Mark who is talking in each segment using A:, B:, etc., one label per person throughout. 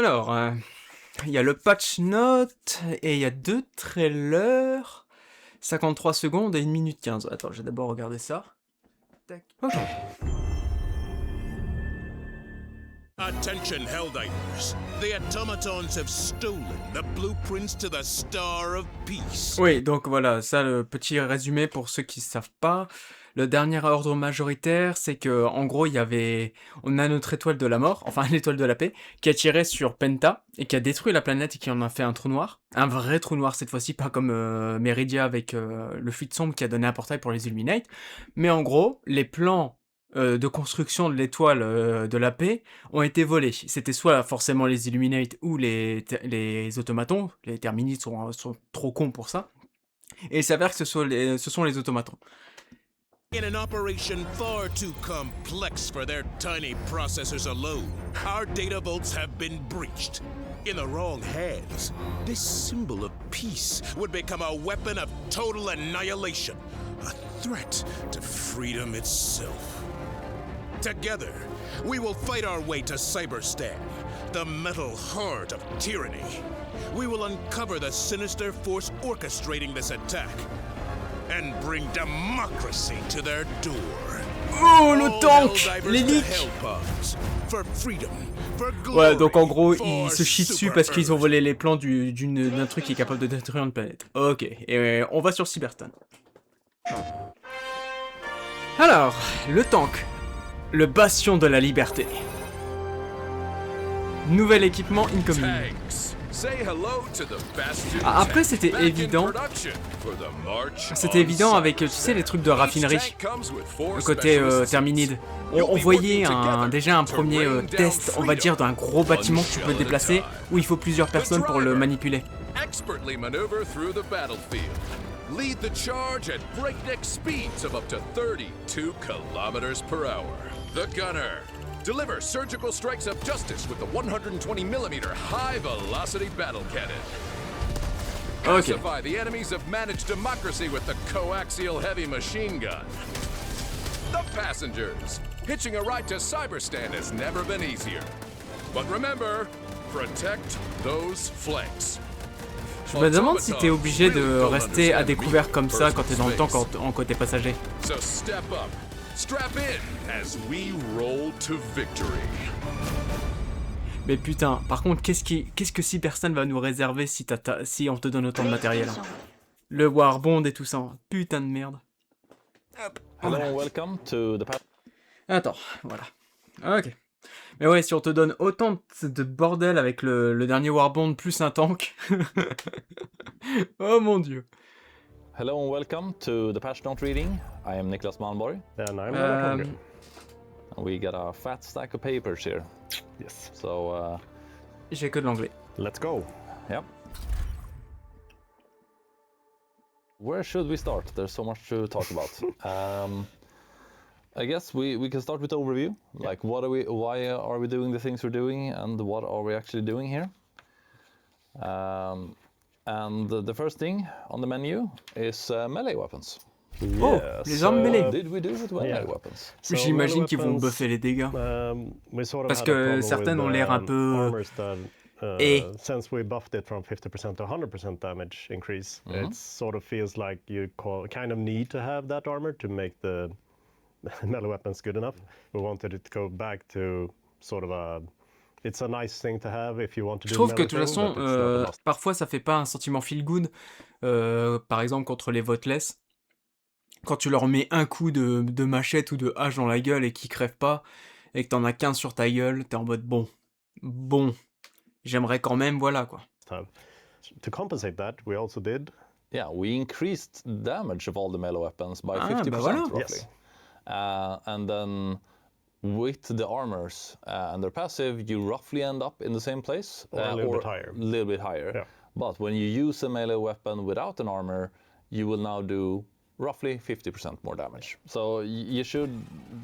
A: Alors, il y a le patch note et il y a 2 trailers. 53 secondes et 1 minute 15. Attends, je vais d'abord regarder ça. Tac. Ok.
B: Attention, Helldivers. The automatons have stolen the blueprints to the Star of Peace.
A: Oui, donc voilà, ça le petit résumé pour ceux qui ne savent pas. Le dernier ordre majoritaire, c'est que en gros, on a notre étoile de la mort, enfin l'étoile de la paix, qui a tiré sur Penta et qui a détruit la planète et qui en a fait un trou noir. Un vrai trou noir cette fois-ci, pas comme Meridia avec le fluide sombre qui a donné un portail pour les Illuminate. Mais en gros, les plans de construction de l'étoile de la paix ont été volés. C'était soit forcément les Illuminate ou les automatons. Les Terminites sont trop cons pour ça. Et il s'avère que ce sont les automatons.
B: In an operation far too complex for their tiny processors alone, our data vaults have been breached. In the wrong hands, this symbol of peace would become a weapon of total annihilation, a threat to freedom itself. Together, we will fight our way to Cyberstan, the metal heart of tyranny. We will uncover the sinister force orchestrating this attack and bring democracy to their door.
A: Oh, le tank! L'hélique! Ouais, donc en gros, ils se chient dessus parce qu'ils ont volé les plans d'un truc qui est capable de détruire une planète. Ok, et on va sur Cyberstan. Alors, le tank. Le bastion de la liberté. Nouvel équipement incoming. Ah, après, c'était évident. C'était évident avec, tu sais, les trucs de raffinerie. Le côté terminide. On voyait déjà un premier test, on va dire, d'un gros bâtiment que tu peux déplacer, où il faut plusieurs personnes pour le manipuler.
C: Lead the charge at breakneck speeds of up to 32 kilometers per hour. The gunner. Deliver surgical strikes of justice with the 120mm high-velocity battle cannon. Pacify the enemies of managed democracy with the coaxial heavy machine gun. The passengers. Hitching a ride to Cyberstan has never been easier. But remember, protect those flanks.
A: Je me demande si t'es obligé de rester à découvert comme ça quand t'es dans le tank en côté passager.
C: So step up, strap in as we roll to victory.
A: Mais putain, par contre, qu'est-ce que Cyberstan va nous réserver si on te donne autant de matériel? Le Warbond et tout ça. Putain de merde. Hop.
D: Hello, welcome to the...
A: Attends, voilà. Ok. Mais ouais, si on te donne autant de bordel avec le dernier Warbond plus un tank. Oh mon dieu.
D: Hello and welcome to the patch note reading. I am Niklas Malmborg.
E: And I'm Robert.
D: And we got a fat stack of papers here.
E: Yes.
D: So,
A: j'ai que de l'anglais.
E: Let's go.
D: Yep. Where should we start? There's so much to talk about. I guess we can start with the overview. Like, why are we doing the things we're doing, and what are we actually doing here? And the first thing on the menu is melee weapons.
A: Oh, les armes mêlées.
D: Did we do with melee weapons?
A: J'imagine qu'ils vont buffer les dégâts. Parce que certaines ont l'air un peu...
E: Since we buffed it from 50% to 100% damage increase, it sort of feels like you kind of need to have that armor to make the melee weapons good enough. We wanted it to go back to sort of a... It's a nice thing to have if you want to do.
A: Je trouve que de toute façon, parfois ça fait pas un sentiment feel good. Par exemple contre les voteless, quand tu leur mets un coup de machette ou de hache dans la gueule et qu'ils crèvent pas, et que t'en as 15 sur ta gueule, t'es en mode bon, j'aimerais quand même, voilà quoi.
E: To compensate that, we also did.
D: Yeah, we increased damage of all the melee weapons by 50%,
A: bah voilà.
D: roughly.
E: Yes.
D: And then with the armors and their passive, you roughly end up in the same place.
E: Or a little bit higher.
D: Little bit higher.
E: Yeah.
D: But when you use a melee weapon without an armor, you will now do roughly 50% more damage. So you should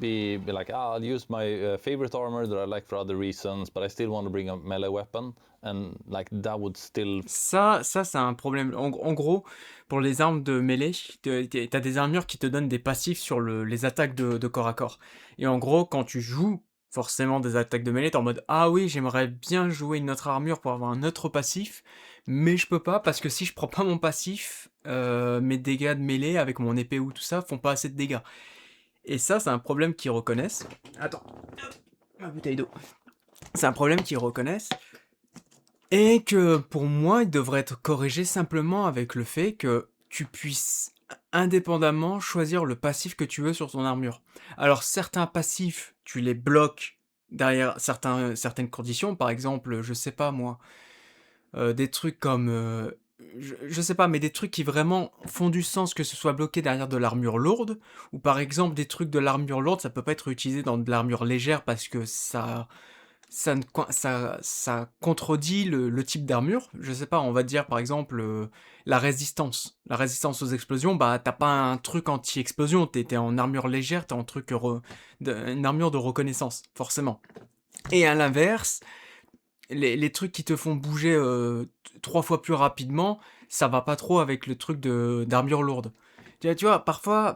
D: be like, I'll use my favorite armor that I like for other reasons, but I still want to bring a melee weapon. And like that would still...
A: Ça c'est un problème. En gros, pour les armes de mêlée, t'as des armures qui te donnent des passifs sur les attaques de corps à corps. Et en gros, quand tu joues forcément des attaques de mêlée, t'es en mode ah oui, j'aimerais bien jouer une autre armure pour avoir un autre passif, mais je peux pas parce que si je prends pas mon passif, mes dégâts de mêlée avec mon épée ou tout ça font pas assez de dégâts. Et ça, c'est un problème qu'ils reconnaissent. Attends, ma bouteille d'eau. C'est un problème qu'ils reconnaissent. Et que pour moi, il devrait être corrigé simplement avec le fait que tu puisses indépendamment choisir le passif que tu veux sur ton armure. Alors certains passifs, tu les bloques derrière certaines conditions, par exemple, je sais pas moi, des trucs comme... je sais pas, mais des trucs qui vraiment font du sens que ce soit bloqué derrière de l'armure lourde, ou par exemple des trucs de l'armure lourde, ça peut pas être utilisé dans de l'armure légère parce que ça contredit le type d'armure. Je sais pas, on va dire par exemple la résistance. La résistance aux explosions, bah t'as pas un truc anti-explosion, t'es en armure légère, t'es en truc une armure de reconnaissance, forcément. Et à l'inverse, les trucs qui te font bouger 3 fois plus rapidement, ça va pas trop avec le truc d'armure lourde. Tu vois, parfois,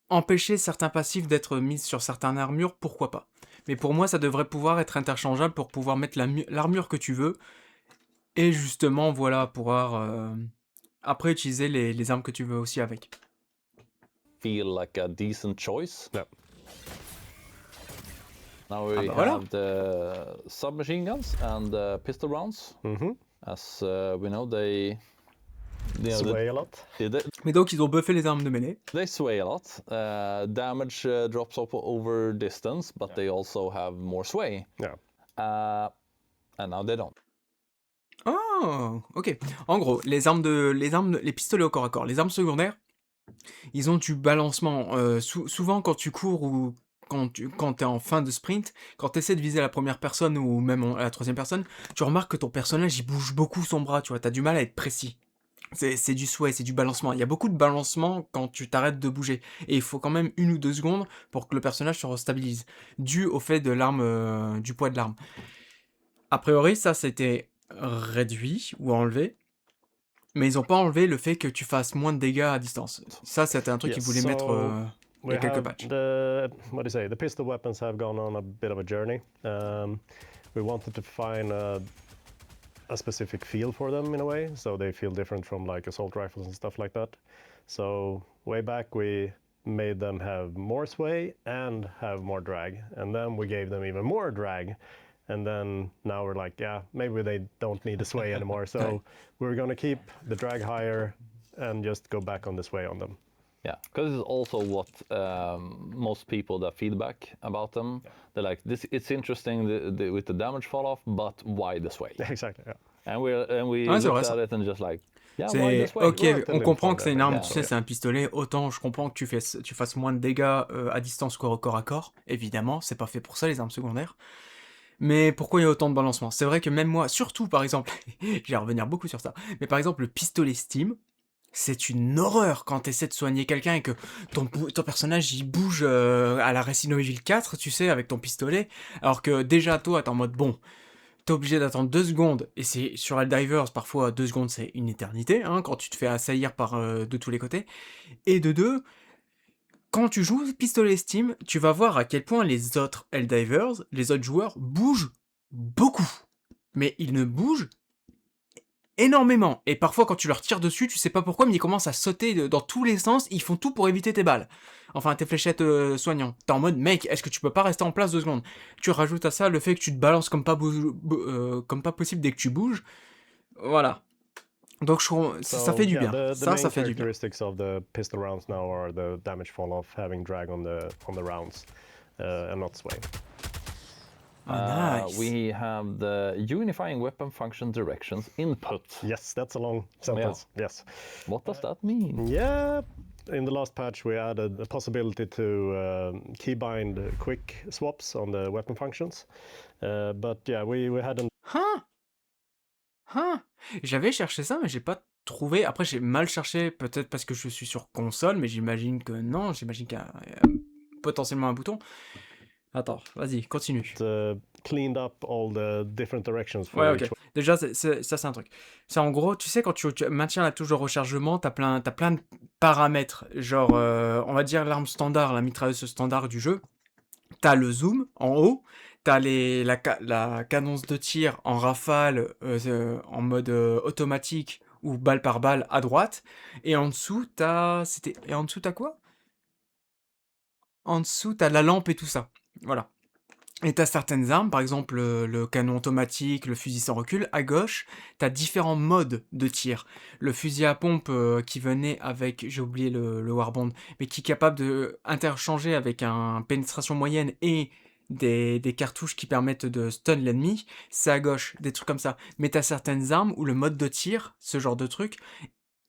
A: empêcher certains passifs d'être mis sur certaines armures, pourquoi pas. Mais pour moi, ça devrait pouvoir être interchangeable pour pouvoir mettre l'armure que tu veux, et justement, voilà, pouvoir après utiliser les armes que tu veux aussi avec.
D: Feel like a decent choice.
E: Yeah.
D: Now we
A: bah voilà.
D: have the submachine guns and the pistol rounds. As we know, they
E: Sway a lot.
A: Mais donc, ils ont buffé les armes de mêlée.
D: They sway a lot. Damage drops off over distance, but they also have more sway.
E: Yeah.
D: And now they don't.
A: Oh, ok. En gros, les pistolets au corps à corps, les armes secondaires, ils ont du balancement. Souvent, quand tu cours ou quand t'es en fin de sprint, quand t'essaies de viser la première personne ou même la troisième personne, tu remarques que ton personnage, il bouge beaucoup son bras, tu vois, t'as du mal à être précis. C'est du sway, c'est du balancement. Il y a beaucoup de balancement quand tu t'arrêtes de bouger. Et il faut quand même 1 ou 2 secondes pour que le personnage se restabilise, dû au fait de l'arme, du poids de l'arme. A priori, ça, c'était réduit ou enlevé. Mais ils ont pas enlevé le fait que tu fasses moins de dégâts à distance. Ça, c'était un truc qu'ils voulaient mettre il y a quelques patchs.
E: What do you say? The pistol weapons have gone on a bit of a journey. We wanted to find a specific feel for them in a way, so they feel different from like assault rifles and stuff like that. So way back we made them have more sway and have more drag, and then we gave them even more drag. And then now we're like, yeah, maybe they don't need the sway anymore. So we're going to keep the drag higher and just go back on the sway on them.
D: Yeah, because it's also what most people that feedback about them. They're like, it's interesting with the damage fall off, but why the sway?
E: Exactly. Yeah.
D: And we looked at it and just like, yeah, why the sway?
A: Ok, on comprend que c'est une arme,
D: Yeah.
A: tu sais, c'est un pistolet. Autant je comprends que tu fasses moins de dégâts à distance corps à corps. Évidemment, c'est pas fait pour ça les armes secondaires. Mais pourquoi il y a autant de balancement? C'est vrai que même moi, surtout par exemple, je vais revenir beaucoup sur ça, mais par exemple le pistolet Steam, c'est une horreur quand tu essaies de soigner quelqu'un et que ton personnage il bouge à la Resident Evil 4, tu sais, avec ton pistolet, alors que déjà toi t'es en mode bon, t'es obligé d'attendre 2 secondes, et c'est sur Helldivers parfois 2 secondes c'est une éternité, hein, quand tu te fais assaillir de tous les côtés, et de deux, quand tu joues pistolet Steam, tu vas voir à quel point les autres Helldivers, les autres joueurs, bougent beaucoup. Mais ils ne bougent énormément. Et parfois, quand tu leur tires dessus, tu sais pas pourquoi, mais ils commencent à sauter dans tous les sens, ils font tout pour éviter tes balles. Enfin, tes fléchettes soignantes. T'es en mode, mec, est-ce que tu peux pas rester en place 2 secondes? Tu rajoutes à ça le fait que tu te balances comme pas possible dès que tu bouges. Voilà. Donc ça fait du bien. Ça fait du bien.
E: The characteristics of the pistol rounds now are the damage fall off, having drag on the rounds, and not sway.
A: Oh, nice.
D: We have the unifying weapon function directions input.
E: Yes, that's a long sentence.
D: Yeah.
E: Yes.
D: What does that mean?
E: Yeah. In the last patch, we added a possibility to keybind quick swaps on the weapon functions. But yeah, we hadn't.
A: J'avais cherché ça, mais j'ai pas trouvé. Après, j'ai mal cherché, peut-être parce que je suis sur console, mais j'imagine que non. J'imagine qu'il y a potentiellement un bouton. Attends, vas-y, continue.
E: Cleaned up all the different directions for
A: Ouais,
E: each
A: ok. Déjà, ça, c'est un truc. C'est en gros, tu sais, quand tu maintiens la touche de rechargement, t'as plein de paramètres. Genre, on va dire l'arme standard, la mitrailleuse standard du jeu. T'as le zoom en haut, t'as la cadence de tir en rafale, en mode automatique ou balle par balle à droite. Et en dessous, t'as quoi? En dessous, t'as la lampe et tout ça. Voilà. Et t'as certaines armes, par exemple le canon automatique, le fusil sans recul. À gauche, t'as différents modes de tir. Le fusil à pompe qui venait avec, j'ai oublié le warband, mais qui est capable de interchanger avec un pénétration moyenne et des cartouches qui permettent de stun l'ennemi, c'est à gauche, des trucs comme ça. Mais t'as certaines armes où le mode de tir, ce genre de truc,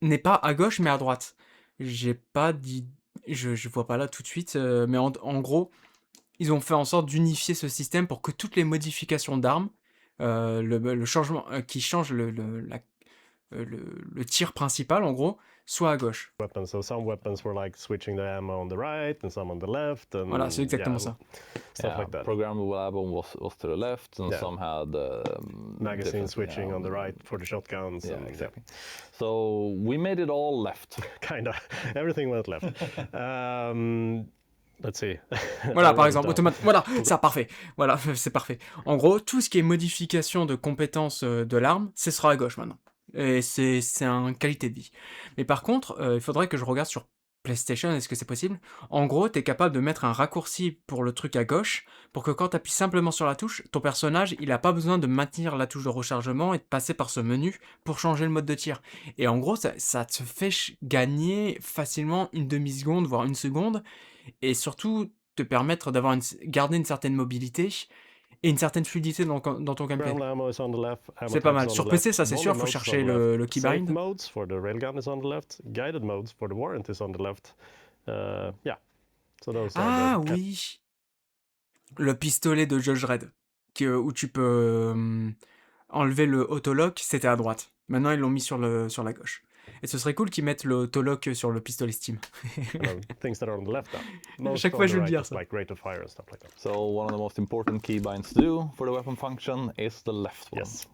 A: n'est pas à gauche mais à droite. J'ai pas dit, je vois pas là tout de suite, mais en gros, ils ont fait en sorte d'unifier ce système pour que toutes les modifications d'armes, le changement qui change le tir principal en gros, soient à gauche.
E: Weapons. So some weapons were like switching the ammo on the right and some on the left, and
A: Voilà, c'est exactement ça.
E: stuff like that.
D: Programmable ammo was to the left, and
E: Yeah.
D: some had
E: Magazine
D: different-
E: switching on the right for the shotguns.
D: Yeah,
E: and,
D: exactly. So we made it all left.
E: Kinda. Everything went left. Let's see.
A: Voilà, par exemple, automatique. Voilà, ça, parfait. Voilà, c'est parfait. En gros, tout ce qui est modification de compétences de l'arme, ce sera à gauche maintenant. Et c'est un qualité de vie. Mais par contre, il faudrait que je regarde sur PlayStation, est-ce que c'est possible? En gros, t'es capable de mettre un raccourci pour le truc à gauche, pour que quand t'appuies simplement sur la touche, ton personnage, il a pas besoin de maintenir la touche de rechargement et de passer par ce menu pour changer le mode de tir. Et en gros, ça te fait gagner facilement une demi-seconde, voire une seconde, et surtout te permettre garder une certaine mobilité et une certaine fluidité dans ton gameplay.
E: Barrel ammo is on the left. Ammo
A: C'est pas
E: type
A: mal.
E: is on
A: Sur
E: the
A: PC,
E: left.
A: ça c'est sûr,
E: Volume
A: faut
E: modes
A: chercher
E: on the left.
A: le
E: Safe
A: keybind.
E: modes for the railgun is on the left. Guided modes for the warrant is on the left. Yeah. So those
A: Ah
E: are the
A: oui, le pistolet de Judge Dredd, où tu peux enlever le autolock, c'était à droite. Maintenant ils l'ont mis sur la gauche. Et ce serait cool qu'ils mettent le autolock sur le pistolet Steam.
E: things that are on the left now. Most
A: Chaque
E: on
A: fois,
E: the
A: je veux le
E: right
A: dire,
E: is
A: ça.
E: like rate of fire and stuff like that.
D: So one of the most important keybinds to do for the weapon function is the left one.
E: Yes.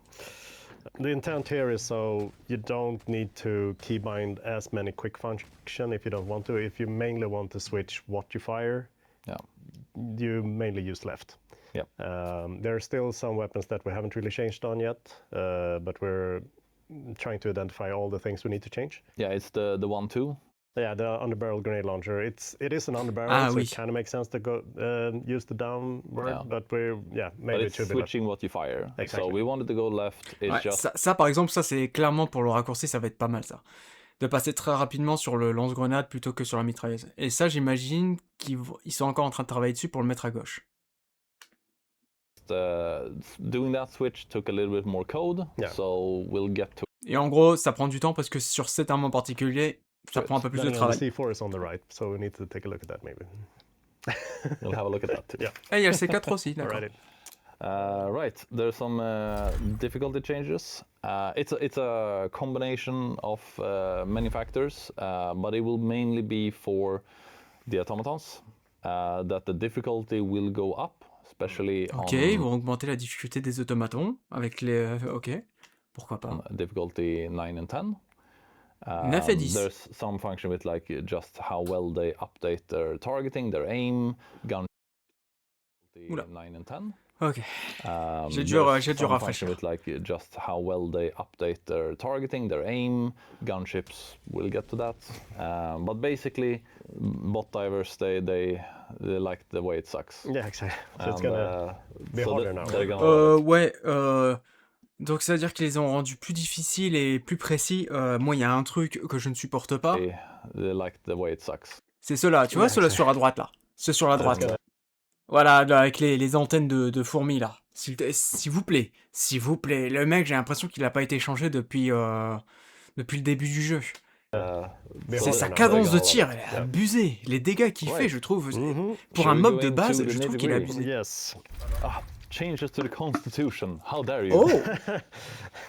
E: The intent here is so you don't need to keybind as many quick function if you don't want to. If you mainly want to switch what you fire,
D: Yeah.
E: you mainly use left.
D: Yep.
E: There are still some weapons that we haven't really changed on yet, but we're trying to identify all the things we need to change.
D: Yeah, it's the 1-2.
E: Yeah, the underbarrel grenade launcher. It is an underbarrel,
A: Ah,
E: so
A: oui.
E: it kind of makes sense to go use the downward,
D: Yeah.
E: but we're
D: But
E: maybe it
D: it's
E: should be left.
D: switching what you fire.
E: Exactly.
D: So we wanted to go left. It's
A: Ouais,
D: just
A: ça, par exemple, ça c'est clairement pour le raccourci, ça va être pas mal ça. De passer très rapidement sur le lance-grenade plutôt que sur la mitrailleuse. Et ça, j'imagine qu'ils sont encore en train de travailler dessus pour le mettre à gauche.
D: doing that switch took a little bit more code.
E: Yeah.
D: So we'll get to
A: Et en gros, ça prend du temps parce que sur cet arme en particulier, ça prend un peu plus de
E: Then again, the
A: travail.
E: C4 is on the right, so we need to take a look at that maybe.
D: we'll have a look at that too.
E: Yeah.
A: Et il y a le C4 aussi, d'accord.
E: Alrighty.
D: Right, there's some difficulty changes. It's a combination of many factors, but it will mainly be for the automatons that the difficulty will go up, especially
A: Ok,
D: on
A: ils vont augmenter la difficulté des automatons avec les... ok, pourquoi pas.
D: difficulty 9 and 10.
A: 9 et 10.
D: There's some function with like just how well they update their targeting, their aim, gun.
A: Oula.
D: 9 and 10.
A: Ok, j'ai dû
D: There's some
A: rafraîchir.
D: function with like just how well they update their targeting, their aim, gunships. We'll get to that. But basically, bot divers they like the way it sucks.
E: Yeah, exactly. So it's
D: And,
E: gonna be
D: so
E: harder now.
D: they're gonna
A: Ouais, donc ça veut dire qu'ils les ont rendus plus difficiles et plus précis. Moi, il y a un truc que je ne supporte pas,
D: they like the way it sucks.
A: c'est ceux-là, tu vois, ceux-là sur la droite, là. Ceux sur la droite. Voilà, là, avec les antennes de fourmis, là. S'il vous plaît, le mec, j'ai l'impression qu'il n'a pas été changé depuis le début du jeu.
E: Be
A: C'est
E: harder
A: sa
E: now.
A: cadence de
D: They're
A: tir,
D: gonna-
A: elle est abusée. Les dégâts qu'il
D: Ouais.
A: fait, je trouve,
E: Mhm.
A: pour
D: Should
A: un
D: we
A: mob
D: go
A: de
D: into
A: base,
D: the
A: je trouve qu'il est
D: nitty-gritty?
A: abusé.
E: Yes.
D: Changes to the constitution. How dare you?
A: Oh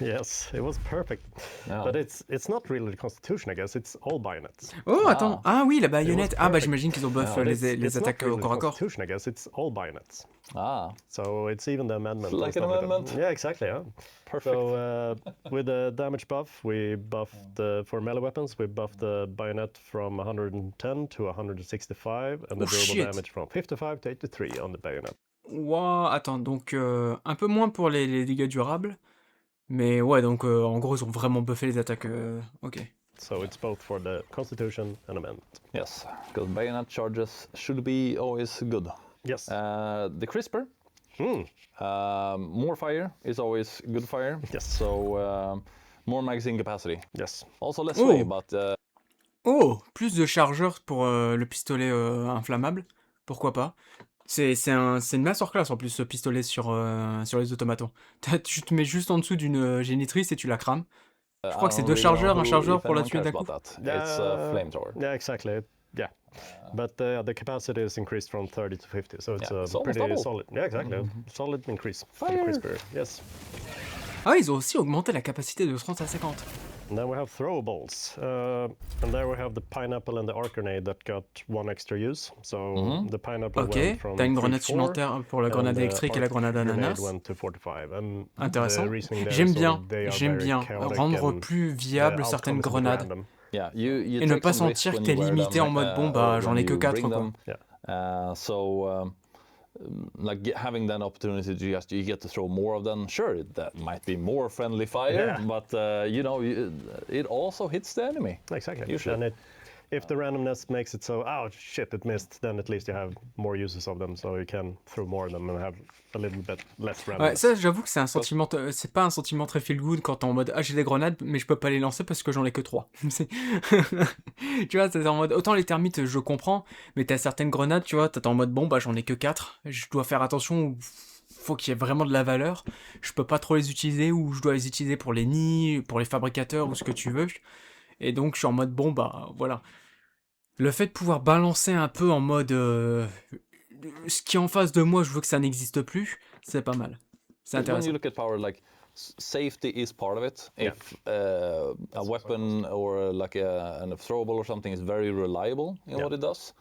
E: Yes, it was perfect.
D: Yeah.
E: But it's not really the constitution, I guess. It's all bayonets.
A: Oh, attends. Ah oui, la baïonnette. Ah bah
E: perfect.
A: j'imagine qu'ils ont buff
D: Ah,
E: But
A: les
E: it's not
A: attaques au
E: really
A: corps à
E: the
A: corps.
E: constitution, I guess. It's all bayonets.
D: Ah,
E: So it's even the amendment. and
D: like an
E: stuff that.
D: amendment?
E: Yeah, exactly. Yeah.
D: perfect.
E: So with the damage buff, we buffed for melee weapons. We buffed the bayonet from 110 to 165, and the
A: Oh,
E: durable
A: shit.
E: damage from 55 to 83 on the bayonet.
A: Ouah, attends, donc un peu moins pour les dégâts durables. Mais ouais, donc en gros, ils ont vraiment buffé les attaques. Ok.
E: So it's both for the Constitution and Amendment.
D: Yes, because bayonet charges should be always good.
E: Yes.
D: The crisper, more fire is always good fire.
E: Yes.
D: So more magazine capacity.
E: Yes.
D: Also less
A: Oh.
D: way, but
A: Oh, plus de chargeurs pour le pistolet inflammable. Pourquoi pas? C'est une masterclass en plus, ce pistolet sur les automatons. Tu te mets juste en dessous d'une génitrice et tu la crames. Je crois que c'est 2 chargeurs, un chargeur pour la tuer d'un coup.
D: It's a flamethrower.
E: Yeah, exactly. Yeah. But the capacity is increased from 30 to 50, so it's
D: it's almost
E: pretty
D: double.
E: solid. Yeah, exactly. Solid increase for the
D: Fire.
E: crisper. Yes.
A: Ah, ils ont aussi augmenté la capacité de 30 à 50.
E: And then we have throwables. And there we have the pineapple and the arc grenade that got 1 extra use. So the pineapple
A: Ok,
E: went from
A: t'as une
E: 3
A: grenade
E: to 4,
A: supplémentaire pour la
E: and
A: grenade
E: the
A: électrique et la
E: arc
A: grenade
E: grenade
A: ananas.
E: went to 45. And
A: Intéressant.
E: the reasoning there
A: J'aime
E: is
A: bien,
E: they are
A: j'aime
E: very
A: bien
E: chaotic
A: rendre
E: and,
A: plus viables
E: outcome
A: certaines
E: is a bit
A: grenades.
E: random.
D: Yeah, you
A: Et ne
D: take
A: pas
D: some risk
A: sentir que
D: when
A: t'es
D: you wear
A: limité
D: them,
A: en mode bon
D: or
A: bah j'en
D: when
A: ai que
D: you
A: 4
D: bring
A: quoi.
D: them. So like having that opportunity to just you get to throw more of them, sure that might be more friendly fire,
E: Yeah.
D: but you know it also hits the enemy.
E: Exactly.
D: Usually.
E: And if the randomness makes it so, oh shit, it missed, then at least you have more uses of them, so you can throw more of them and have a little bit less randomness.
A: Ouais, ça j'avoue que c'est un sentiment, c'est pas un sentiment très feel good quand t'es en mode ah j'ai des grenades mais je peux pas les lancer parce que j'en ai que 3. Tu vois, c'est en mode autant les termites je comprends, mais t'as certaines grenades, tu vois, t'es en mode bon bah j'en ai que 4, je dois faire attention, faut qu'il y ait vraiment de la valeur, je peux pas trop les utiliser ou je dois les utiliser pour les nids, pour les fabricateurs ou ce que tu veux. Et donc je suis en mode bon bah voilà. Le fait de pouvoir balancer un peu en mode ce qui est en face de moi, je veux que ça n'existe plus, c'est pas mal. C'est
D: When
A: intéressant.
D: you look at power, like safety is part of it.
E: Yeah.
D: If a weapon or like a throwable or something is very reliable in what it does,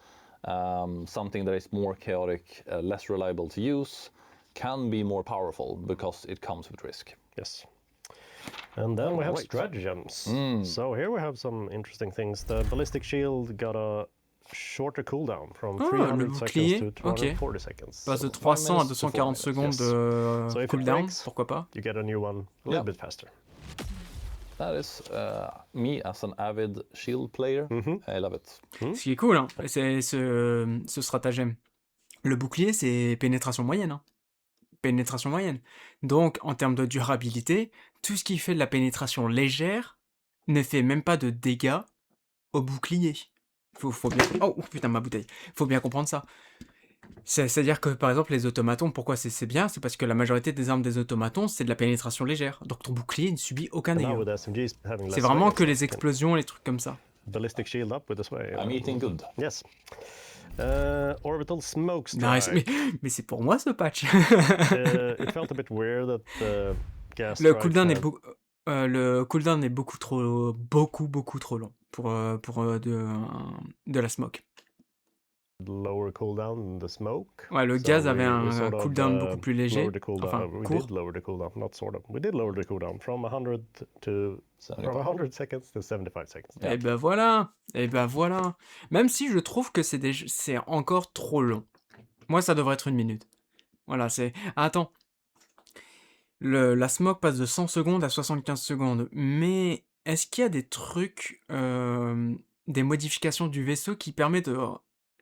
D: something that is more chaotic, less reliable to use, can be more powerful because it comes with risk.
E: Yes. And then we have
D: Right.
E: stratagems. So here we have some interesting things. The ballistic shield got a shorter cooldown from
A: Ah,
E: 300
A: le
E: seconds
A: bouclier,
E: to
A: ok.
E: 240 seconds.
A: Passe de
E: So
A: 300 à
D: minutes to
A: 240
D: 4
A: secondes
E: yes.
A: de
E: So if it
A: cooldown,
E: breaks,
A: pourquoi pas.
E: you get a new one a little
D: Yeah.
E: bit faster.
D: That is me as an avid shield player. I love it.
A: Ce qui est cool, hein, c'est ce stratagème. Le bouclier, c'est pénétration moyenne. Hein. Pénétration moyenne. Donc, en termes de durabilité, tout ce qui fait de la pénétration légère ne fait même pas de dégâts au bouclier. Faut bien... Oh putain, ma bouteille. Faut bien comprendre ça. C'est-à-dire que, par exemple, les automatons, pourquoi c'est bien? C'est parce que la majorité des armes des automatons, c'est de la pénétration légère. Donc ton bouclier ne subit aucun
E: And now
A: dégât.
E: with SMGs having
A: C'est
E: less
A: vraiment
E: sway,
A: que
E: it's
A: les explosions, les trucs comme ça.
E: ballistic shield up with the sway.
D: I'm eating good.
E: Yes. Orbital smoke strike.
A: Nice. Mais c'est pour moi ce patch.
E: It felt a bit weird that the gas
A: Le
E: strike
A: cooldown
E: had-
A: le cooldown est beaucoup trop long pour de la smoke.
E: lower cooldown than the smoke.
A: Ouais, le
E: So
A: gaz avait
E: we
A: un
E: sort of,
A: cooldown beaucoup plus léger,
E: lowered the cooldown.
A: enfin
E: We
A: court.
E: did lower the cooldown, not sort of. We did lower the cooldown from 100 to from 100 seconds to 75 seconds.
A: Et ben voilà. Même si je trouve que c'est encore trop long. Moi, ça devrait être 1 minute. Voilà, c'est... Attends. La smoke passe de 100 secondes à 75 secondes. Mais est-ce qu'il y a des trucs, des modifications du vaisseau qui permettent de...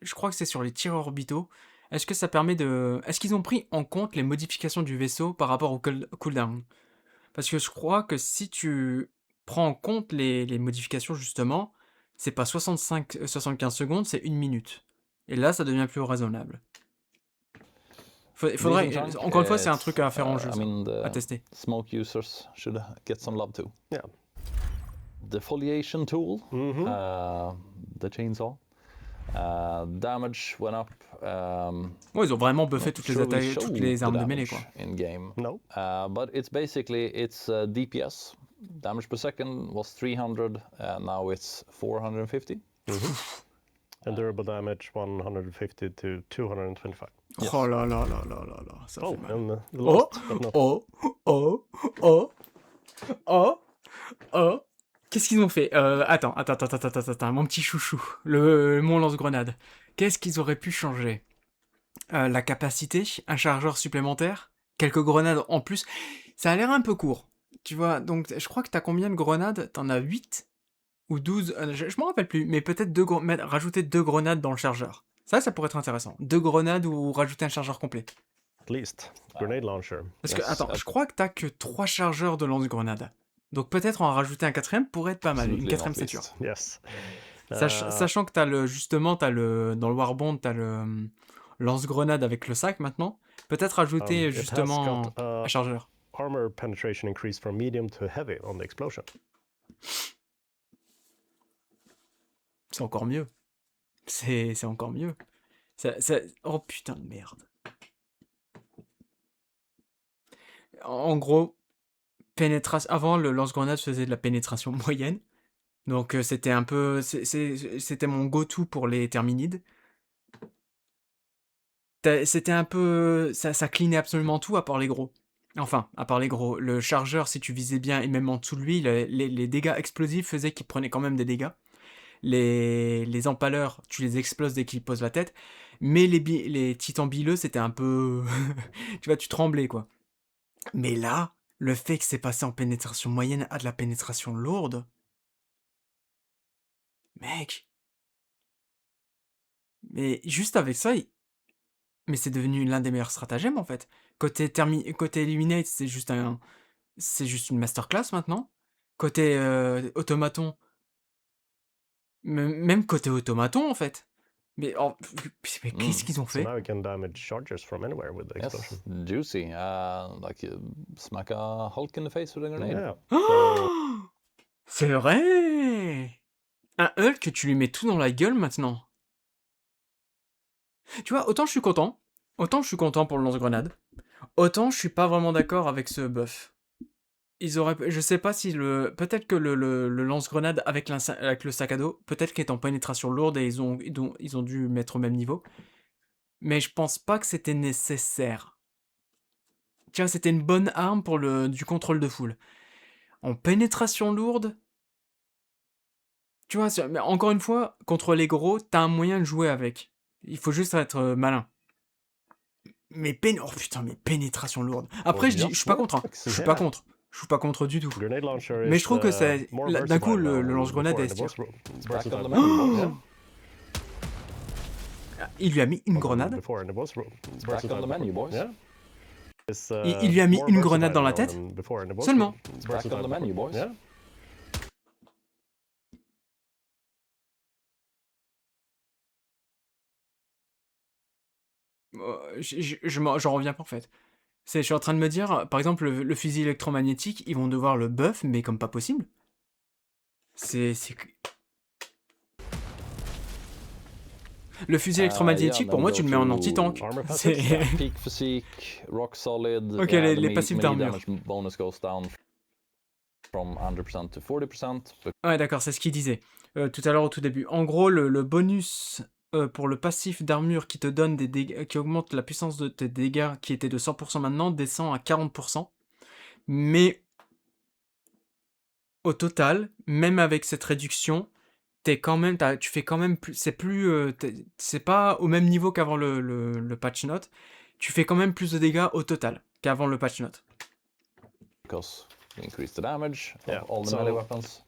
A: Je crois que c'est sur les tirs orbitaux. Est-ce que ça permet de... Est-ce qu'ils ont pris en compte les modifications du vaisseau par rapport au cooldown? Parce que je crois que si tu prends en compte les modifications, justement, c'est pas 75 secondes, c'est 1 minute. Et là, ça devient plus raisonnable. Faudrait...
D: Decent chunk,
A: Encore une fois, c'est un
D: it's,
A: truc à faire en jeu,
D: I
A: ça,
D: mean,
A: à
D: the
A: tester.
D: smoke users should get some love too.
E: Yeah.
D: The foliation tool, the chainsaw, damage went up.
A: Ouais, ils ont vraiment buffé toutes les
D: Sure we
A: attaques,
D: show
A: toutes les
D: the
A: armes de mêlée,
D: damage
A: quoi.
D: in game,
E: No.
D: but it's basically DPS. Damage per second was 300, now it's 450.
E: And durable damage 150 to 225.
D: Yes.
A: Oh là là là là là là, ça
E: Oh,
A: fait mal.
E: and the
A: Oh,
E: last but not
A: oh. Qu'est-ce qu'ils ont fait? Attends, mon petit chouchou, mon lance-grenade. Qu'est-ce qu'ils auraient pu changer? la capacité, un chargeur supplémentaire, quelques grenades en plus. Ça a l'air un peu court, tu vois. Donc, je crois que t'as combien de grenades? T'en as 8 ou 12, je m'en rappelle plus, mais peut-être rajouter 2 grenades dans le chargeur. Ça pourrait être intéressant. 2 grenades ou rajouter un chargeur complet.
E: At least. Grenade launcher.
A: Parce que, attends, je crois que t'as que 3 chargeurs de lance-grenades. Donc peut-être en rajouter un 4e pourrait être pas mal, une 4e ceinture.
E: Yes.
A: Sachant que t'as dans le Warbond, t'as le lance-grenade avec le sac maintenant. Peut-être rajouter
E: It has
A: justement
E: got,
A: un chargeur.
E: Armor penetration increased from medium to heavy on the explosion.
A: C'est encore mieux. C'est encore mieux. Oh putain de merde. En gros, pénétration. Avant, le lance-grenade faisait de la pénétration moyenne. Donc c'était un peu. C'était mon go-to pour les terminides. C'était un peu. Ça cleanait absolument tout à part les gros. Enfin, à part les gros. Le chargeur, si tu visais bien, et même en dessous de lui, les dégâts explosifs faisaient qu'il prenait quand même des dégâts. Les empaleurs, tu les exploses dès qu'ils posent la tête. Mais les titans bileux, c'était un peu. Tu vois, tu tremblais, quoi. Mais là, le fait que c'est passé en pénétration moyenne à de la pénétration lourde. Mec. Mais juste avec ça, mais c'est devenu l'un des meilleurs stratagèmes en fait. Côté Eliminate, c'est juste une masterclass maintenant. Côté automaton, même côté automaton en fait. Mais qu'est-ce qu'ils ont
E: So
A: fait?
E: now you can damage chargers from anywhere with the explosion.
D: Yes, juicy. Like smack a Hulk in the face with a grenade.
E: Yeah.
A: Oh, c'est vrai! Un Hulk que tu lui mets tout dans la gueule maintenant. Tu vois, autant je suis content pour le lance-grenade, autant je suis pas vraiment d'accord avec ce buff. Je sais pas si peut-être que le lance-grenade avec le sac à dos, peut-être qu'il est en pénétration lourde et ils ont dû mettre au même niveau. Mais je pense pas que c'était nécessaire. Tu vois, c'était une bonne arme pour du contrôle de foule. En pénétration lourde, tu vois, mais encore une fois, contre les gros, t'as un moyen de jouer avec. Il faut juste être malin. Mais oh putain, mais pénétration lourde. Après, je suis pas contre. Je suis pas contre. Je suis pas contre du tout.
E: Grenade launcher
A: Mais
E: is,
A: je trouve que c'est
E: more
A: d'un coup
E: versatile
A: le
E: than
A: lance-grenade
E: before
A: est
E: in the
A: stylé.
E: boss room.
D: Back on the
E: Versatile.
D: menu,
E: Yeah.
A: Il lui a mis une grenade.
E: Before in the boss room.
D: It's back on the menu, boys.
E: Yeah. It's,
A: Il lui a mis
E: more
A: une grenade dans la
E: versatile
A: tête.
E: than before in the boss
A: Seulement.
E: room.
D: It's back on the menu, boys.
E: Yeah.
A: J'en reviens pas en fait. Je suis en train de me dire, par exemple, le fusil électromagnétique, ils vont devoir le buff, mais comme pas possible. Le fusil électromagnétique, pour moi, tu le mets en anti-tank.
D: Peak physique, rock solid.
A: Ok,
D: the
A: les passifs
D: melee
A: d'armure.
D: damage bonus goes down from 100% to 40%.
A: Ouais, d'accord, c'est ce qu'il disait tout à l'heure au tout début. En gros, le bonus pour le passif d'armure qui te donne des dégâts, qui augmente la puissance de tes dégâts, qui était de 100% maintenant, descend à 40%. Mais au total, même avec cette réduction, tu fais quand même plus. C'est pas au même niveau qu'avant le patch note. Tu fais quand même plus de dégâts au total qu'avant le patch note.
D: Because we increase the damage of
E: Yeah,
D: all the
E: so-
D: melee weapons.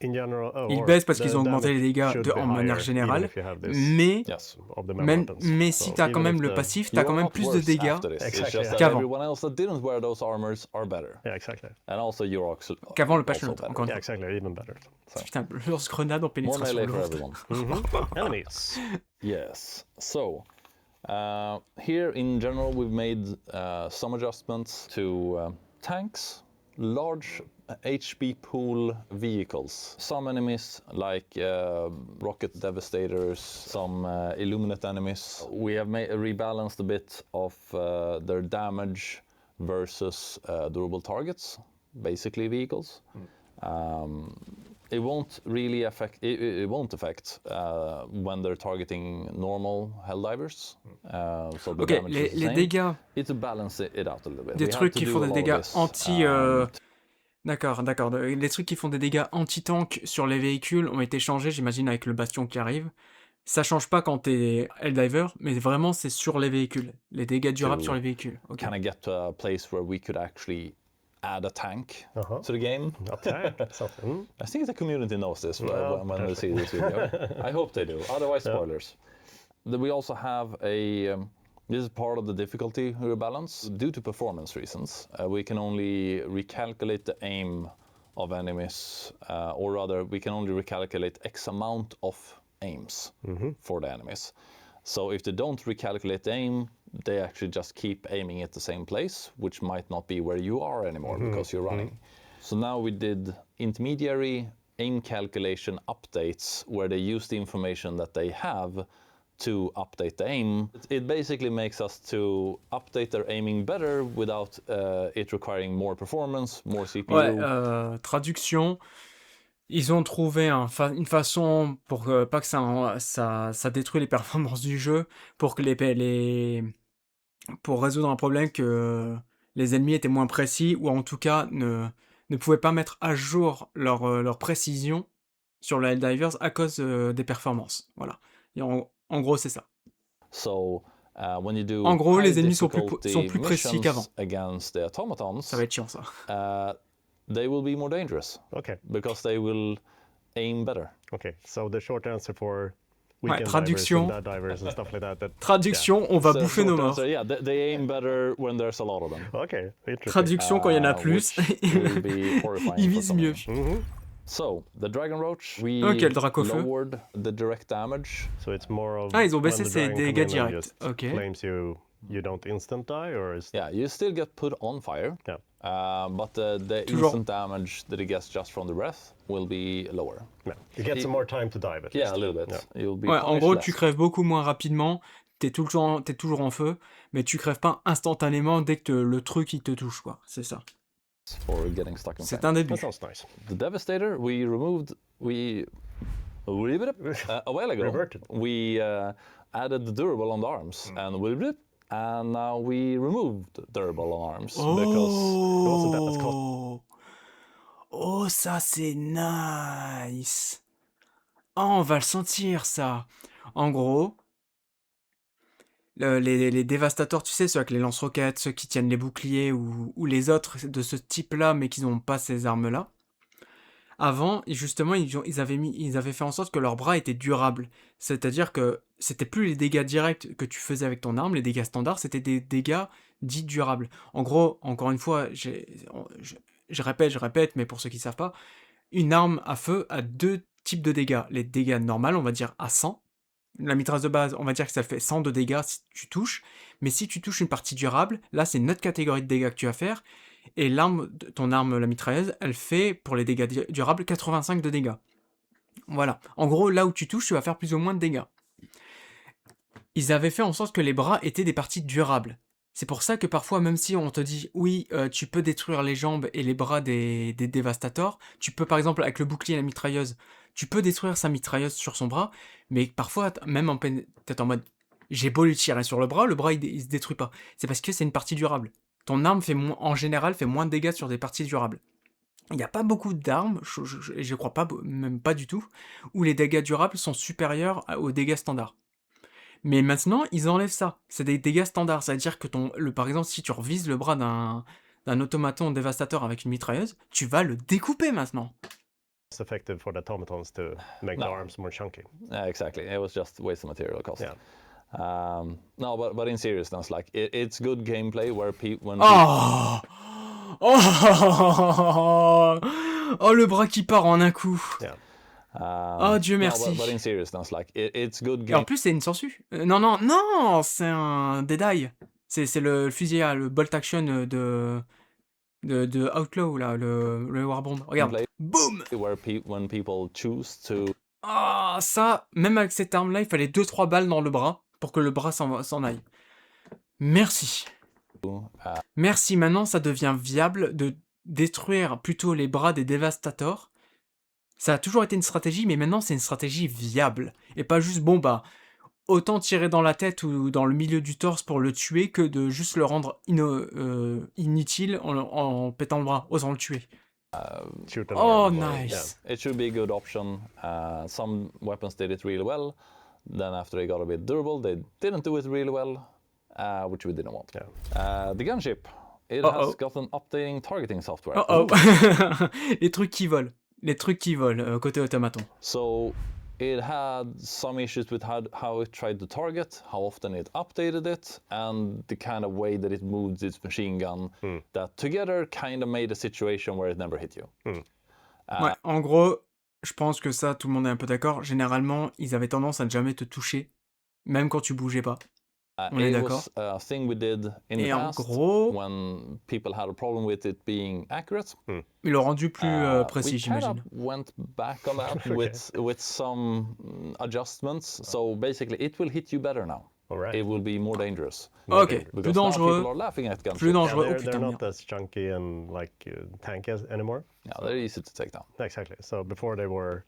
E: In general,
A: Ils
E: or
A: baissent parce
E: the
A: qu'ils ont augmenté les
E: damage
A: dégâts
E: should be
A: en manière
E: higher,
A: générale,
E: even if you have this
A: mais
D: Yes.
E: of the melee weapons.
A: mais
E: So
A: si t'as quand
E: even
A: même
E: if
A: le
E: the-
A: passif,
D: You
A: t'as
D: are
A: quand même
D: not
A: plus de
D: worse
A: dégâts
D: after this. It's
E: Exactly,
D: just that
A: qu'avant.
D: everyone else that didn't wear those armors are better.
E: Yeah, exactly.
D: And also your
A: qu'avant le patch
D: also
A: note,
D: better.
A: encore une
E: Yeah,
A: fois.
E: exactly. Even better.
A: Putain, lance-grenade en
D: More
A: pénétration
D: melee for
A: lourde.
D: everyone.
E: Enemies.
D: Yes. So, here in general, we've made some adjustments to tanks, large HP pool vehicles. Some enemies, like rocket devastators, some illuminate enemies. We have rebalanced a bit of their damage versus durable targets, basically vehicles. It won't really affect. It won't affect when they're targeting normal Helldivers. So the
A: Ok,
D: damage is the
A: les
D: same.
A: dégâts,
D: It's to balance it out a little bit.
A: des
D: We had
A: trucs
D: to
A: qui
D: do
A: font
D: a
A: des
D: lot of
A: dégâts
D: this,
A: anti... D'accord. Les trucs qui font des dégâts anti-tank sur les véhicules ont été changés, j'imagine, avec le bastion qui arrive. Ça change pas quand t'es Helldiver, mais vraiment c'est sur les véhicules. Les dégâts durables sur les véhicules. Ok.
D: Kind of get to a place where we could actually add a tank to the game.
E: A tank? Something.
D: I think the community knows this
E: Well,
D: when they see this video. I hope they do. Otherwise, spoilers. Then we also have a. This is part of the difficulty rebalance. Due to performance reasons, we can only recalculate the aim of enemies, or rather, we can only recalculate X amount of aims for the enemies. So if they don't recalculate the aim, they actually just keep aiming at the same place, which might not be where you are anymore because you're running. So now we did intermediary aim calculation updates where they use the information that they have to update the aim. It basically makes us to update their aiming better without it requiring more performance, more CPU.
A: Ouais, traduction. Ils ont trouvé une façon pour pas que ça détruit les performances du jeu, pour que pour résoudre un problème que les ennemis étaient moins précis, ou en tout cas ne pouvaient pas mettre à jour leur précision sur le Helldivers à cause des performances. Voilà. Et en gros, c'est ça.
D: So, when you do
A: En gros, les
D: high
A: ennemis sont plus
D: difficulty
A: précis qu'avant.
D: missions against the automatons,
A: Ça va être chiant, ça.
D: they will be more dangerous
E: Okay.
D: because they will aim better.
E: Okay. So the short answer for
A: Ouais,
E: weekend
A: traduction.
E: divers and bad divers and stuff like that.
A: Traduction, on va
D: So
A: bouffer nos
D: short
A: morts.
D: answer, yeah, they aim better when there's a lot of them.
E: Okay. Interesting.
A: Traduction, quand il y en a plus,
D: Which will be horrifying
A: ils
D: for
A: visent
D: someone.
A: mieux.
D: So, the Dragon Roach, we
A: Ok, le drac au feu.
D: lowered the direct damage.
E: So it's more of.
A: Ah, ils ont
E: when
A: baissé
E: the
A: ses
E: dragon
A: dégâts
E: come in and
A: directs.
E: just
A: Ok.
E: Flames you don't instant die, or is
D: Yeah, you still get put on fire,
E: Yeah.
D: but the
A: Toujours.
D: instant damage that it gets just from the breath will be lower.
E: Yeah. You get some more time to dive at
D: Yeah,
E: least.
D: a little bit.
E: Yeah.
D: You'll be
A: Ouais, en
D: punished
A: gros,
D: less.
A: tu crèves beaucoup moins rapidement, t'es toujours en feu, mais tu crèves pas instantanément dès que le truc il te touche, quoi. C'est ça.
D: For getting stuck in
A: C'est
D: fire.
A: un début.
E: That sounds nice.
D: The Devastator, a while ago,
E: Reverted.
D: we added the durable on the arms, and now we removed durable on arms
E: wasn't that as
A: Oh, oh, ça c'est nice. Oh, on va le sentir ça. En gros, les dévastateurs, tu sais, ceux avec les lance-roquettes, ceux qui tiennent les boucliers ou les autres de ce type-là, mais qui n'ont pas ces armes-là. Avant, justement, ils avaient fait en sorte que leurs bras étaient durables. C'est-à-dire que c'était plus les dégâts directs que tu faisais avec ton arme, les dégâts standards, c'était des dégâts dits durables. En gros, encore une fois, je répète, mais pour ceux qui ne savent pas, une arme à feu a deux types de dégâts. Les dégâts normaux, on va dire à 100. La mitrailleuse de base, on va dire que ça fait 100 de dégâts si tu touches. Mais si tu touches une partie durable, là, c'est une autre catégorie de dégâts que tu vas faire. Et ton arme, la mitrailleuse, elle fait, pour les dégâts durables, 85 de dégâts. Voilà. En gros, là où tu touches, tu vas faire plus ou moins de dégâts. Ils avaient fait en sorte que les bras étaient des parties durables. C'est pour ça que parfois, même si on te dit, oui, tu peux détruire les jambes et les bras des dévastateurs, tu peux par exemple, avec le bouclier et la mitrailleuse, tu peux détruire sa mitrailleuse sur son bras, mais parfois, même peut-être en mode, j'ai beau lui tirer sur le bras il se détruit pas. C'est parce que c'est une partie durable. Ton arme en général fait moins de dégâts sur des parties durables. Il n'y a pas beaucoup d'armes, je crois pas, même pas du tout, où les dégâts durables sont supérieurs aux dégâts standards. Mais maintenant, ils enlèvent ça. C'est des dégâts standards. C'est-à-dire que par exemple, si tu revises le bras d'un automaton dévastateur avec une mitrailleuse, tu vas le découper maintenant.
E: It's effective for the automatons to make the arms more chunky.
D: Yeah, exactly. It was just waste of material cost.
E: Yeah.
D: No, but in seriousness, like it's good gameplay where
A: Oh Oh, le bras qui part en un coup.
E: Yeah.
A: Oh, Dieu merci.
D: No, but in seriousness, like it's good
A: Et en plus, c'est une sangsue. Non, c'est un Deadeye. C'est le fusil à le bolt action de Outlaw, là, le Warbomb. Regarde.
D: Gameplay.
A: Boum.
D: when people choose to.
A: Ah, ça, même avec cette arme-là, il fallait 2-3 balles dans le bras pour que le bras s'en aille. Merci. Merci, maintenant, ça devient viable de détruire plutôt les bras des dévastateurs. Ça a toujours été une stratégie, mais maintenant, c'est une stratégie viable. Et pas juste, autant tirer dans la tête ou dans le milieu du torse pour le tuer que de juste le rendre inutile en pétant le bras, osant le tuer.
E: Shoot an
A: Oh,
E: arm, or-
A: nice.
D: It should be a good option. Some weapons did it really well. Then after they got a bit durable, they didn't do it really well, which we didn't want. The gunship, it has got an updating targeting software.
A: Les trucs qui volent. Les trucs qui volent, côté automaton.
D: So it had some issues with how it tried to target, how often it updated it, and the kind of way that it moved its machine gun, that together kind of made a situation where it never hit you.
A: Ouais, en gros, je pense que ça, tout le monde est un peu d'accord. Généralement, ils avaient tendance à ne jamais te toucher, même quand tu bougeais pas. On est
D: It
A: d'accord.
D: was a thing we did in the
A: Et en
D: past
A: gros,
D: when people had a problem with it being accurate.
A: ils l'ont rendu plus précis,
D: We kind
A: j'imagine.
D: of went back on that with some adjustments. So basically, it will hit you better now.
E: All right.
D: It will be more dangerous.
A: Ok,
D: Because
A: plus
D: now
A: dangereux.
D: people are laughing at gunships.
A: Plus dangereux.
E: Yeah,
A: Oh
E: they're
A: putain,
E: not
A: merde.
E: as chunky and like tanky anymore.
D: Yeah, they're easy to take down.
E: Exactly. So before they were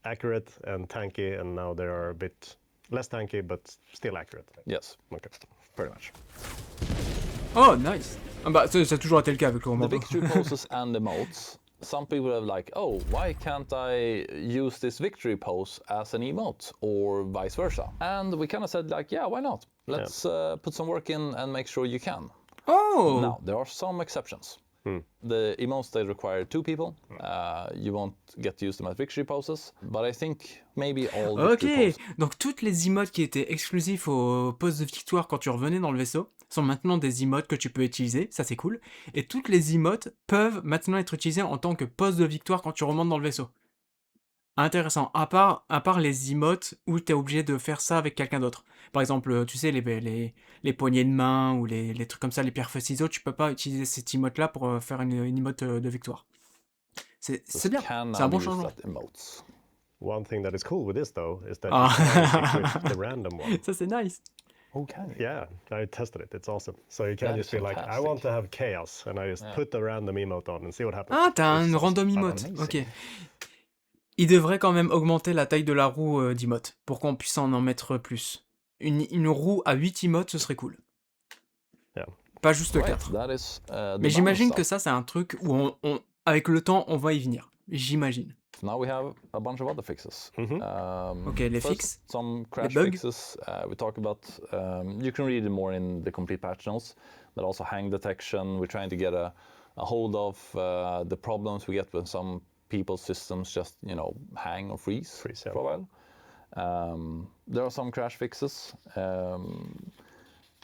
E: accurate and tanky, and now they are a bit less tanky but still accurate.
D: Yes,
E: Okay.
D: pretty much.
A: Oh, nice. Ah bah, ça a toujours été le cas avec le
D: The
A: roman.
D: victory poses and emotes. Some people have like, oh, why can't I use this victory pose as an emote or vice versa? And we kind of said like, yeah, why not? Let's put some work in and make sure you can.
A: Oh!
D: Now, there are some exceptions. The emotes, they require 2 people. You won't get to use them as victory poses. But I think maybe all victory
A: Ok, donc toutes les emotes qui étaient exclusifs au poste de victoire quand tu revenais dans le vaisseau sont maintenant des emotes que tu peux utiliser, ça c'est cool. Et toutes les emotes peuvent maintenant être utilisées en tant que poste de victoire quand tu remontes dans le vaisseau. Intéressant, à part les emotes où tu es obligé de faire ça avec quelqu'un d'autre. Par exemple, tu sais, les poignées de main ou les trucs comme ça, les pierres feuilles ciseaux, tu peux pas utiliser cette emote-là pour faire une emote de victoire. C'est bien,
D: can
A: c'est un
D: now
A: bon
D: use
A: changement.
D: that emotes.
E: One thing that is cool with this though is that
A: Ah.
E: you can equip the random one.
A: Ça c'est nice.
D: Okay.
E: Yeah, I tested it. It's awesome. So you can
D: That
E: just
D: is
E: be like, I want to have chaos, and I just put the random emote on and see what happens.
A: Ah, t'as
E: It's
A: un
E: awesome.
A: random emote,
D: Amazing.
A: ok. Il devrait quand même augmenter la taille de la roue d'emote, pour qu'on puisse en mettre plus. Une roue à 8 emotes, ce serait cool.
E: Yeah.
A: Pas juste
D: Right,
A: 4.
D: that is the
A: Mais j'imagine
D: balance
A: que
D: stuff.
A: ça, c'est un truc où avec le temps, on va y venir. J'imagine.
D: Now we have a bunch of other fixes.
A: Ok, les
D: First,
A: fixes.
D: some crash
A: bugs.
D: fixes. We talk about. You can read it more in the complete patch notes, but also hang detection. We're trying to get a hold of the problems we get when some people's systems just hang or freeze
E: yeah.
D: for a while. There are some crash fixes.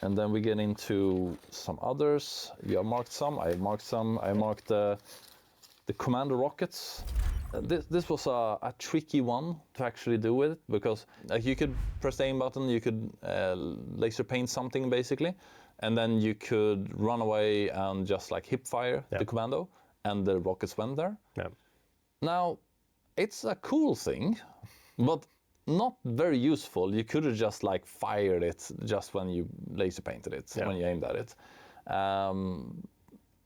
D: And then we get into some others. You have marked some. I marked some. I marked the commando rockets. This was a tricky one to actually do with it, because like you could press the aim button, you could laser paint something basically, and then you could run away and just like hip fire the commando, and the rockets went there.
E: Yeah.
D: Now, it's a cool thing, but not very useful. You could have just like fired it just when you laser painted it, when you aimed at it.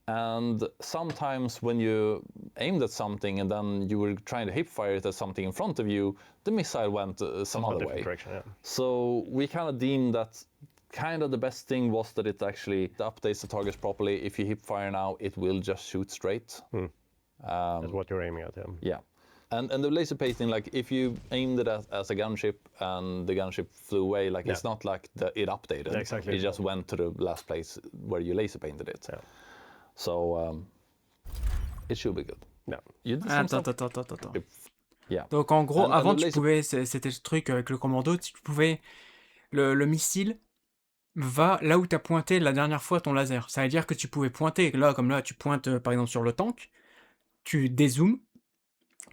D: And sometimes when you aimed at something and then you were trying to hip fire it at something in front of you, the missile went some other way.
E: Direction, yeah.
D: So we kind of deemed that kind of the best thing was that it actually updates the targets properly. If you hip fire now, it will just shoot straight.
E: That's what you're aiming at, yeah.
D: Yeah. And the laser painting, like if you aimed it as a gunship and the gunship flew away, like it's not like it updated.
E: Yeah, exactly.
D: It just went to the last place where you laser painted it.
E: Yeah.
D: So it should be good.
E: Yeah.
D: You did some stuff.
A: Attends.
D: Yeah.
A: Donc en gros,
D: And
A: avant,
D: the
A: tu
D: laser-
A: pouvais, c'était le truc avec le commando, tu pouvais, le missile va là où tu as pointé la dernière fois ton laser. Ça veut dire que tu pouvais pointer, là, comme là, tu pointes par exemple sur le tank, tu dézoomes,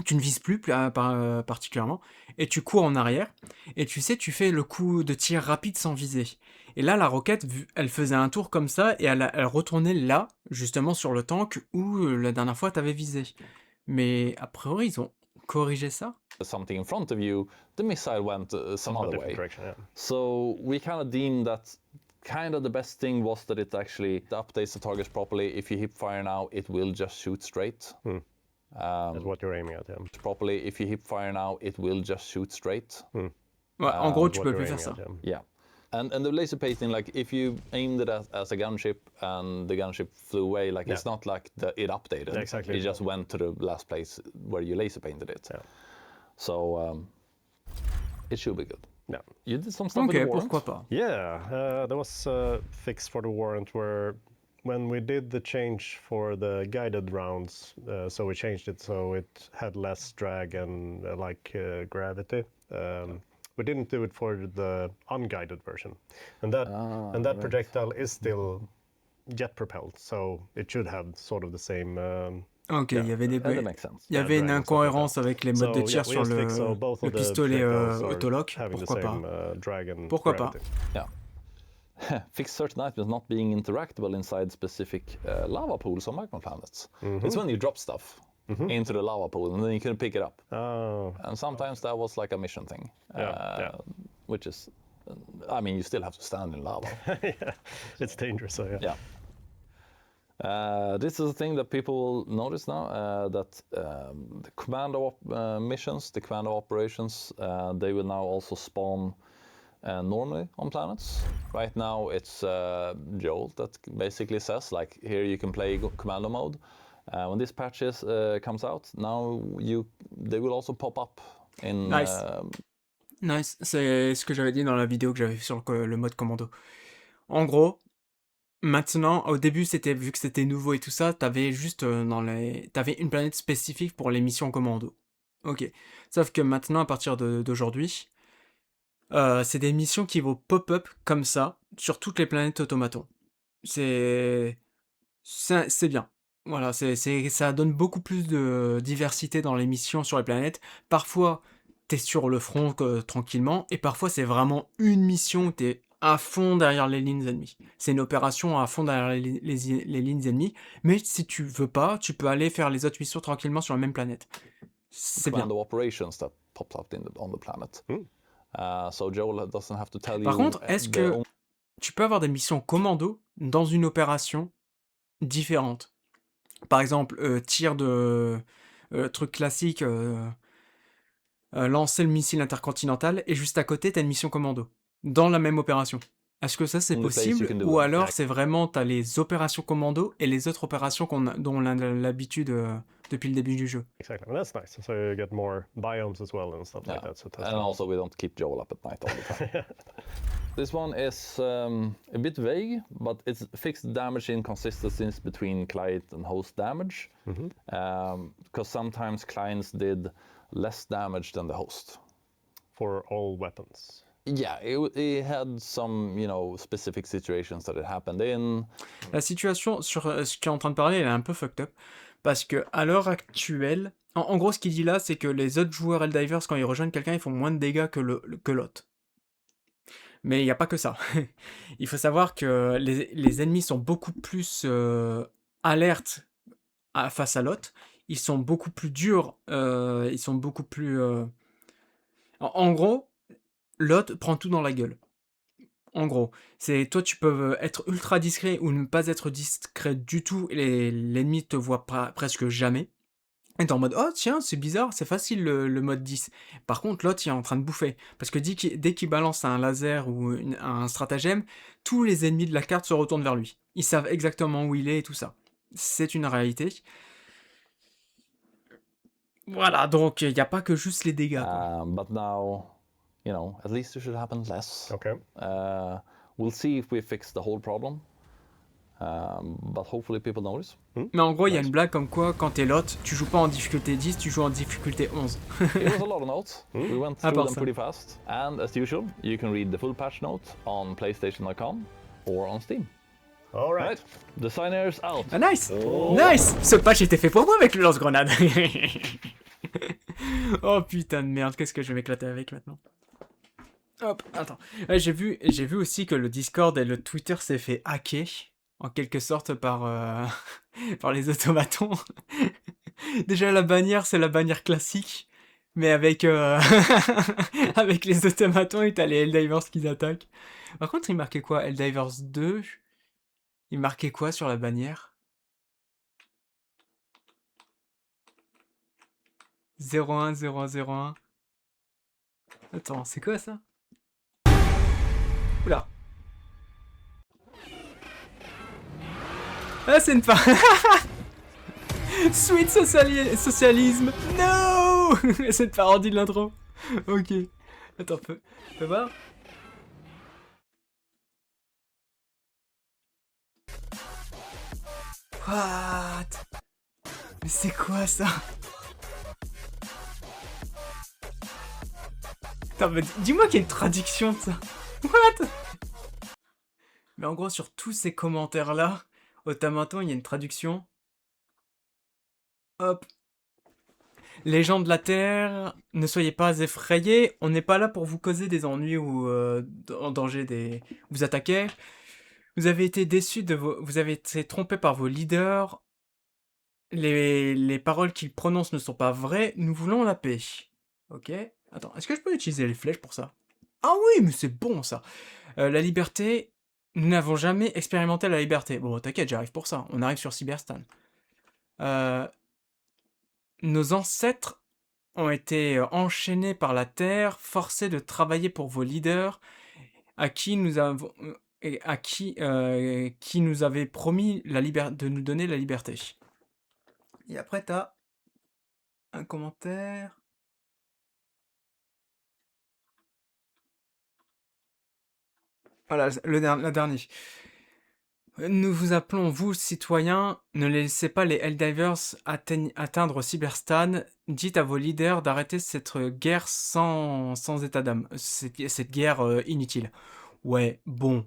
A: tu ne vises plus particulièrement, et tu cours en arrière, et tu sais, tu fais le coup de tir rapide sans viser. Et là, la roquette, elle faisait un tour comme ça, et elle retournait là, justement sur le tank, où la dernière fois, tu avais visé. Mais a priori, ils ont corrigé ça.
D: Something in front of you, the missile went some other way.
E: Direction, yeah.
D: So we kind of deemed that kind of the best thing was that it actually updates the targets properly. If you hip fire now, it will just shoot straight.
E: That's what you're aiming at, yeah.
D: Properly, if you hip fire now, it will just shoot straight.
A: Ouais, en gros, tu
E: What
A: peux
E: you're
A: plus faire
E: aiming
A: ça.
E: at, yeah.
D: Yeah. And the laser painting, like if you aimed it as a gunship and the gunship flew away, like it's not like it updated.
E: Yeah, exactly.
D: It just went to the last place where you laser painted it.
E: Yeah.
D: So it should be good.
E: Yeah.
D: You did some stuff with
A: Ok,
D: the warrant.
A: pourquoi pas.
E: Yeah, there was a fix for the warrant where when we did the change for the guided rounds, so we changed it so it had less drag and gravity. We didn't do it for the unguided version, and that projectile is still jet propelled, so it should have sort of the same.
A: Ok, il y avait des...
D: That makes sense.
A: Il y avait une
E: drag and stuff like
A: incohérence
E: that.
A: avec les modes de tir
E: we
A: sur
E: just fixed, so both
A: le
E: of the
A: pistolet
E: projectiles are
A: autolock.
E: having the
A: Pourquoi pas?
E: same drag and
A: Pourquoi pas?
E: gravity.
D: Yeah. Fix certain items not being interactable inside specific lava pools on magma planets. It's when you drop stuff into the lava pool and then you couldn't pick it up.
E: Oh,
D: And sometimes that was like a mission thing, which is, I mean, you still have to stand in lava.
E: yeah, it's dangerous. So yeah.
D: This is a thing that people will notice now, that the commando missions, the commando operations, they will now also spawn normally on planets. Right now it's Joel that basically says, like, here you can play commando mode. When this patch comes out, now they will also pop up in...
A: Nice. Nice, c'est ce que j'avais dit dans la vidéo que j'avais fait sur le mode commando. En gros, maintenant, au début, vu que c'était nouveau et tout ça, t'avais juste t'avais une planète spécifique pour les missions commando. Ok. Sauf que maintenant, à partir d'aujourd'hui, c'est des missions qui vont pop-up comme ça sur toutes les planètes automatons. C'est bien. Voilà, ça donne beaucoup plus de diversité dans les missions sur les planètes. Parfois, t'es sur le front tranquillement, et parfois c'est vraiment une mission où t'es à fond derrière les lignes ennemies. C'est une opération à fond derrière les lignes ennemies, mais si tu veux pas, tu peux aller faire les autres missions tranquillement sur la même planète. C'est bien.
D: Commando operations that popped up on the planet. So Joel doesn't have to tell you...
A: Par contre, est-ce que tu peux avoir des missions commando dans une opération différente? Par exemple, tir de... truc classique... lancer le missile intercontinental, et juste à côté, t'as une mission commando, dans la même opération. Est-ce que ça, c'est possible? Ou alors, c'est vraiment, t'as les opérations commando et les autres opérations dont on a l'habitude depuis le début du jeu.
E: Exactly, well, that's nice. So you get more biomes as well and stuff like that. So
D: and also, we don't keep Joel up at night all the time. This one is a bit vague, but it's fixed damage inconsistencies between client and host damage. Because sometimes clients did less damage than the host.
E: For all weapons.
D: Yeah, it had some, specific situations that it happened in.
A: La situation sur ce qui est en train de parler, elle est un peu fucked up. Parce que à l'heure actuelle, en gros, ce qu'il dit là, c'est que les autres joueurs Helldivers, quand ils rejoignent quelqu'un, ils font moins de dégâts que l'autre. Mais il n'y a pas que ça. Il faut savoir que les ennemis sont beaucoup plus alertes face à l'autre. Ils sont beaucoup plus durs. Ils sont beaucoup plus... En gros, l'autre prend tout dans la gueule. En gros, toi tu peux être ultra discret ou ne pas être discret du tout, et l'ennemi te voit presque jamais. Et t'es en mode, oh tiens, c'est bizarre, c'est facile le mode 10. Par contre, l'autre il est en train de bouffer. Parce que dès qu'il balance un laser ou un stratagème, tous les ennemis de la carte se retournent vers lui. Ils savent exactement où il est et tout ça. C'est une réalité. Voilà, donc il n'y a pas que juste les dégâts.
D: But now, at least it should happen less.
E: Okay.
D: We'll see if we fix the whole problem. But hopefully people notice.
A: Mais en gros, il y a une blague comme quoi, quand t'es lot, tu joues pas en difficulté 10, tu joues en difficulté 11.
D: It was a lot of notes. We went through them pretty fast. And as usual, you can read the full patch note on PlayStation.com or on Steam.
E: All right.
D: Designers out.
A: Ah nice, nice. Ce patch était fait pour moi avec le lance-grenade. Oh putain de merde, qu'est-ce que je vais m'éclater avec maintenant. Hop, attends. Ouais, j'ai vu aussi que le Discord et le Twitter s'est fait hacker, en quelque sorte, par les automatons. Déjà, la bannière, c'est la bannière classique, mais avec, avec les automatons et t'as les Helldivers qui attaquent. Par contre, il marquait quoi? Helldivers 2? Il marquait quoi sur la bannière? 010101. Attends, c'est quoi ça? Oula. Ah, c'est une part. Sweet socialisme. No. C'est une parodie de l'intro. Ok. Attends, fais voir. What? Mais c'est quoi ça? Attends, mais dis-moi qu'il y a une traduction de ça. What? Mais en gros, sur tous ces commentaires-là, automaton, il y a une traduction. Hop. Les gens de la Terre, ne soyez pas effrayés, on n'est pas là pour vous causer des ennuis ou en danger des... vous attaquer. Vous avez été déçus de vos... Vous avez été trompés par vos leaders. Les paroles qu'ils prononcent ne sont pas vraies. Nous voulons la paix. Ok. Attends, est-ce que je peux utiliser les flèches pour ça? Ah oui, mais c'est bon ça. La liberté... Nous n'avons jamais expérimenté la liberté. Bon, t'inquiète, j'arrive pour ça. On arrive sur Cyberstan. Nos ancêtres ont été enchaînés par la terre, forcés de travailler pour vos leaders, à qui nous avons... qui nous avait promis de nous donner la liberté. Et après, t'as un commentaire. Voilà, la dernière. Nous vous appelons, vous, citoyens, ne laissez pas les Helldivers atteindre Cyberstan. Dites à vos leaders d'arrêter cette guerre sans état d'âme. Cette guerre inutile. Ouais, bon.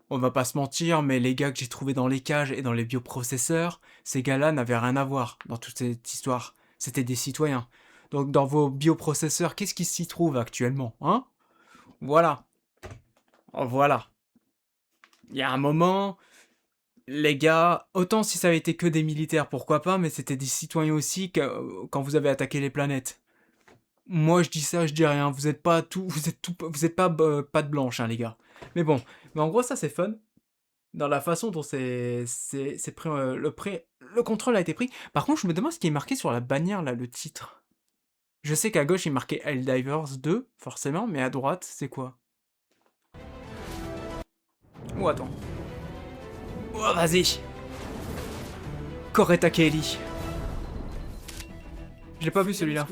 A: On va pas se mentir, mais les gars que j'ai trouvés dans les cages et dans les bioprocesseurs, ces gars-là n'avaient rien à voir dans toute cette histoire. C'était des citoyens. Donc dans vos bioprocesseurs, qu'est-ce qui s'y trouve actuellement, hein? Voilà. Oh, voilà. Il y a un moment, les gars, autant si ça avait été que des militaires, pourquoi pas, mais c'était des citoyens aussi quand vous avez attaqué les planètes. Moi je dis ça, je dis rien. Vous êtes pas patte blanche, hein, les gars. Mais bon, mais en gros ça c'est fun. Dans la façon dont c'est pris, le contrôle a été pris. Par contre, je me demande ce qui est marqué sur la bannière, là, le titre. Je sais qu'à gauche, il est marqué Helldivers 2, forcément, mais à droite, c'est quoi? Oh, attends. Oh, vas-y. Coretta Kelly. J'ai pas vu celui-là.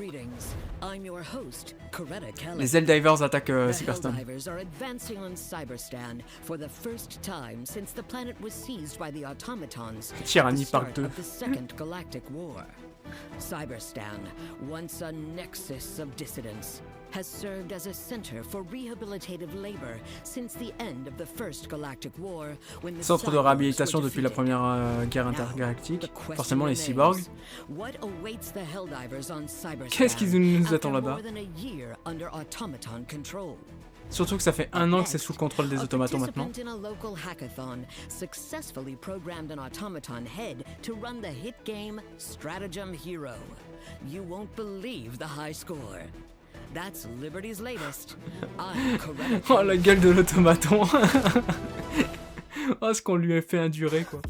A: Les Helldivers attaquent Cyberstan.
F: Helldivers are advancing on Cyberstan for the first time since the planet was seized by the automatons at the
A: Tyrannie
F: start
A: Park 2.
F: of the Second Galactic War. Cyberstan, once a nexus of dissidents, has served as a center for rehabilitative labor since the end of the First Galactic War, when the
A: Centre de
F: cyborgs
A: réhabilitation
F: were
A: depuis la
F: defeated.
A: première guerre
F: Now,
A: intergalactique.
F: the question
A: Forcément les
F: remains,
A: cyborgs.
F: what awaits the Helldivers on Cyberstan
A: Qu'est-ce qui nous
F: after
A: attend là-bas?
F: more than a year under automaton control?
A: Surtout que ça fait 1 an que c'est sous le contrôle des
F: A
A: automatons maintenant.
F: participant in a local hackathon successfully programmed an automaton head to run the hit game Stratagem Hero. You won't believe the high score. That's Liberty's latest. I'm Coretta
A: Oh la gueule de l'automaton. Oh ce qu'on lui a fait endurer quoi.